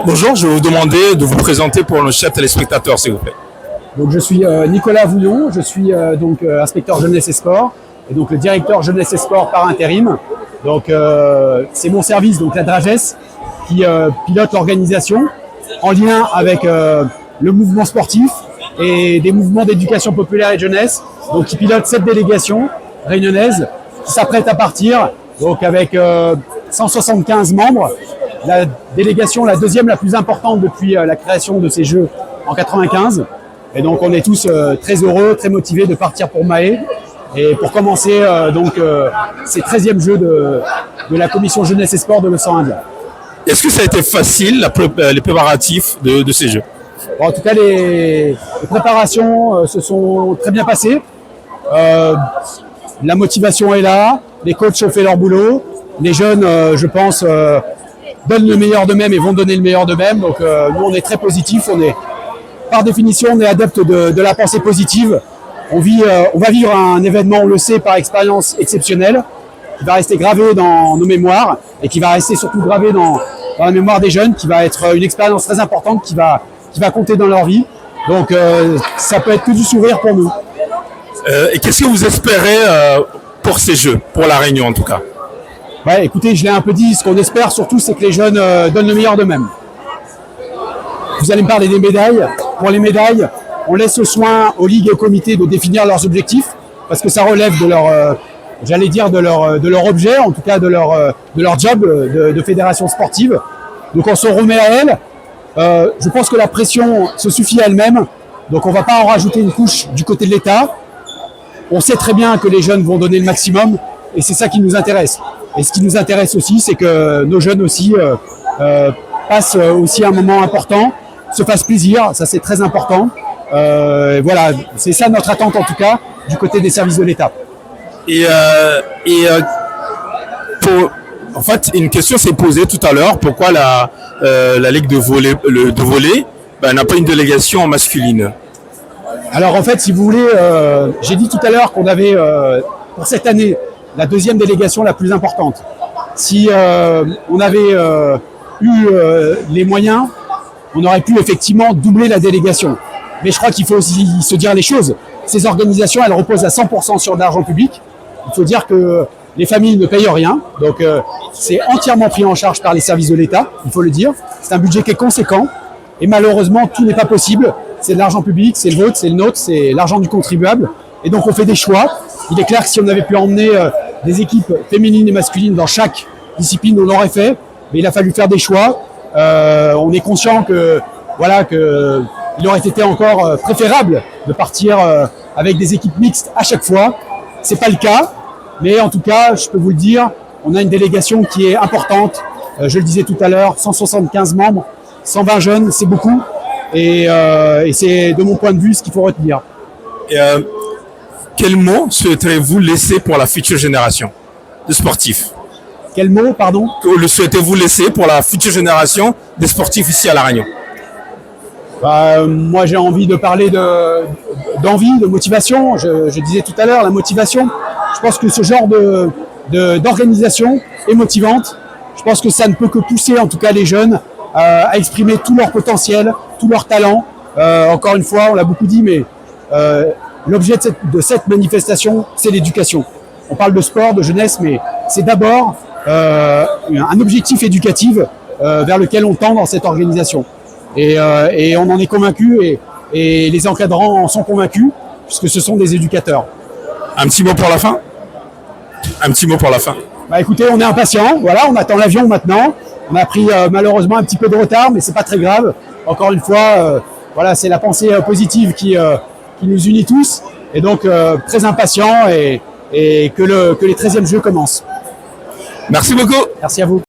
Bonjour, je vais vous demander de vous présenter pour nos chers téléspectateurs, s'il vous plaît. Donc je suis Nicolas Vouillon, je suis inspecteur jeunesse et sport et donc le directeur jeunesse et sport par intérim. Donc c'est mon service, donc la DRAGES, qui pilote l'organisation en lien avec le mouvement sportif et des mouvements d'éducation populaire et de jeunesse. Donc qui pilote cette délégation réunionnaise qui s'apprête à partir, donc avec 175 membres. La délégation, la deuxième la plus importante depuis la création de ces Jeux en 95. Et donc on est tous très heureux, très motivés de partir pour Mahé et pour commencer ces 13e Jeux de la commission jeunesse et sport de l'océan Indien. Est-ce que ça a été facile, les préparatifs de ces Jeux? Bon, en tout cas, les préparations se sont très bien passées. La motivation est là, les coachs ont fait leur boulot, les jeunes, je pense, donnent le meilleur d'eux-mêmes et vont donner le meilleur d'eux-mêmes. Donc nous, on est très positifs. Par définition, on est adepte de la pensée positive. On va vivre un événement, on le sait, par expérience exceptionnelle, qui va rester gravé dans nos mémoires et qui va rester surtout gravé dans la mémoire des jeunes, qui va être une expérience très importante qui va compter dans leur vie. Donc ça peut être que du sourire pour nous. Et qu'est-ce que vous espérez pour ces Jeux, pour La Réunion en tout cas? Ouais, écoutez, je l'ai un peu dit, ce qu'on espère surtout, c'est que les jeunes donnent le meilleur d'eux-mêmes. Vous allez me parler des médailles. Pour les médailles, on laisse le soin aux ligues et aux comités de définir leurs objectifs, parce que ça relève de leur, de leur objet, en tout cas de leur job de fédération sportive. Donc on se remet à elles. Je pense que la pression se suffit à elle-même, donc on ne va pas en rajouter une couche du côté de l'État. On sait très bien que les jeunes vont donner le maximum, et c'est ça qui nous intéresse. Et ce qui nous intéresse aussi, c'est que nos jeunes aussi passent aussi un moment important, se fassent plaisir, ça c'est très important. Voilà, c'est ça notre attente en tout cas du côté des services de l'État. En fait, une question s'est posée tout à l'heure, pourquoi la Ligue de volley n'a pas une délégation masculine? Alors en fait, si vous voulez, j'ai dit tout à l'heure qu'on avait pour cette année la deuxième délégation la plus importante. Si on avait eu les moyens, on aurait pu effectivement doubler la délégation. Mais je crois qu'il faut aussi se dire les choses. Ces organisations, elles reposent à 100% sur de l'argent public. Il faut dire que les familles ne payent rien. Donc c'est entièrement pris en charge par les services de l'État, il faut le dire. C'est un budget qui est conséquent. Et malheureusement, tout n'est pas possible. C'est de l'argent public, c'est le vôtre, c'est le nôtre, c'est l'argent du contribuable. Et donc on fait des choix. Il est clair que si on avait pu emmener des équipes féminines et masculines dans chaque discipline, on l'aurait fait. Mais il a fallu faire des choix. On est conscient que il aurait été encore préférable de partir avec des équipes mixtes à chaque fois. C'est pas le cas, mais en tout cas, je peux vous le dire, on a une délégation qui est importante. Je le disais tout à l'heure, 175 membres, 120 jeunes, c'est beaucoup, et c'est de mon point de vue ce qu'il faut retenir. Quel mot souhaiterez-vous laisser pour la future génération de sportifs? Quel mot, pardon? Que le souhaitez-vous laisser pour la future génération des sportifs ici à La Réunion? Moi, j'ai envie de parler d'envie, de motivation. Je disais tout à l'heure, la motivation. Je pense que ce genre d'organisation est motivante. Je pense que ça ne peut que pousser, en tout cas, les jeunes à exprimer tout leur potentiel, tout leur talent. Encore une fois, on l'a beaucoup dit, mais l'objet de cette manifestation, c'est l'éducation. On parle de sport, de jeunesse, mais c'est d'abord un objectif éducatif vers lequel on tend dans cette organisation. Et on en est convaincu et les encadrants en sont convaincus puisque ce sont des éducateurs. Un petit mot pour la fin? Un petit mot pour la fin. Écoutez, on est impatients, voilà, on attend l'avion maintenant. On a pris malheureusement un petit peu de retard, mais c'est pas très grave. Encore une fois, voilà, c'est la pensée positive qui nous unit tous. Et donc très impatients et que les 13e Jeux commencent. Merci beaucoup. Merci à vous.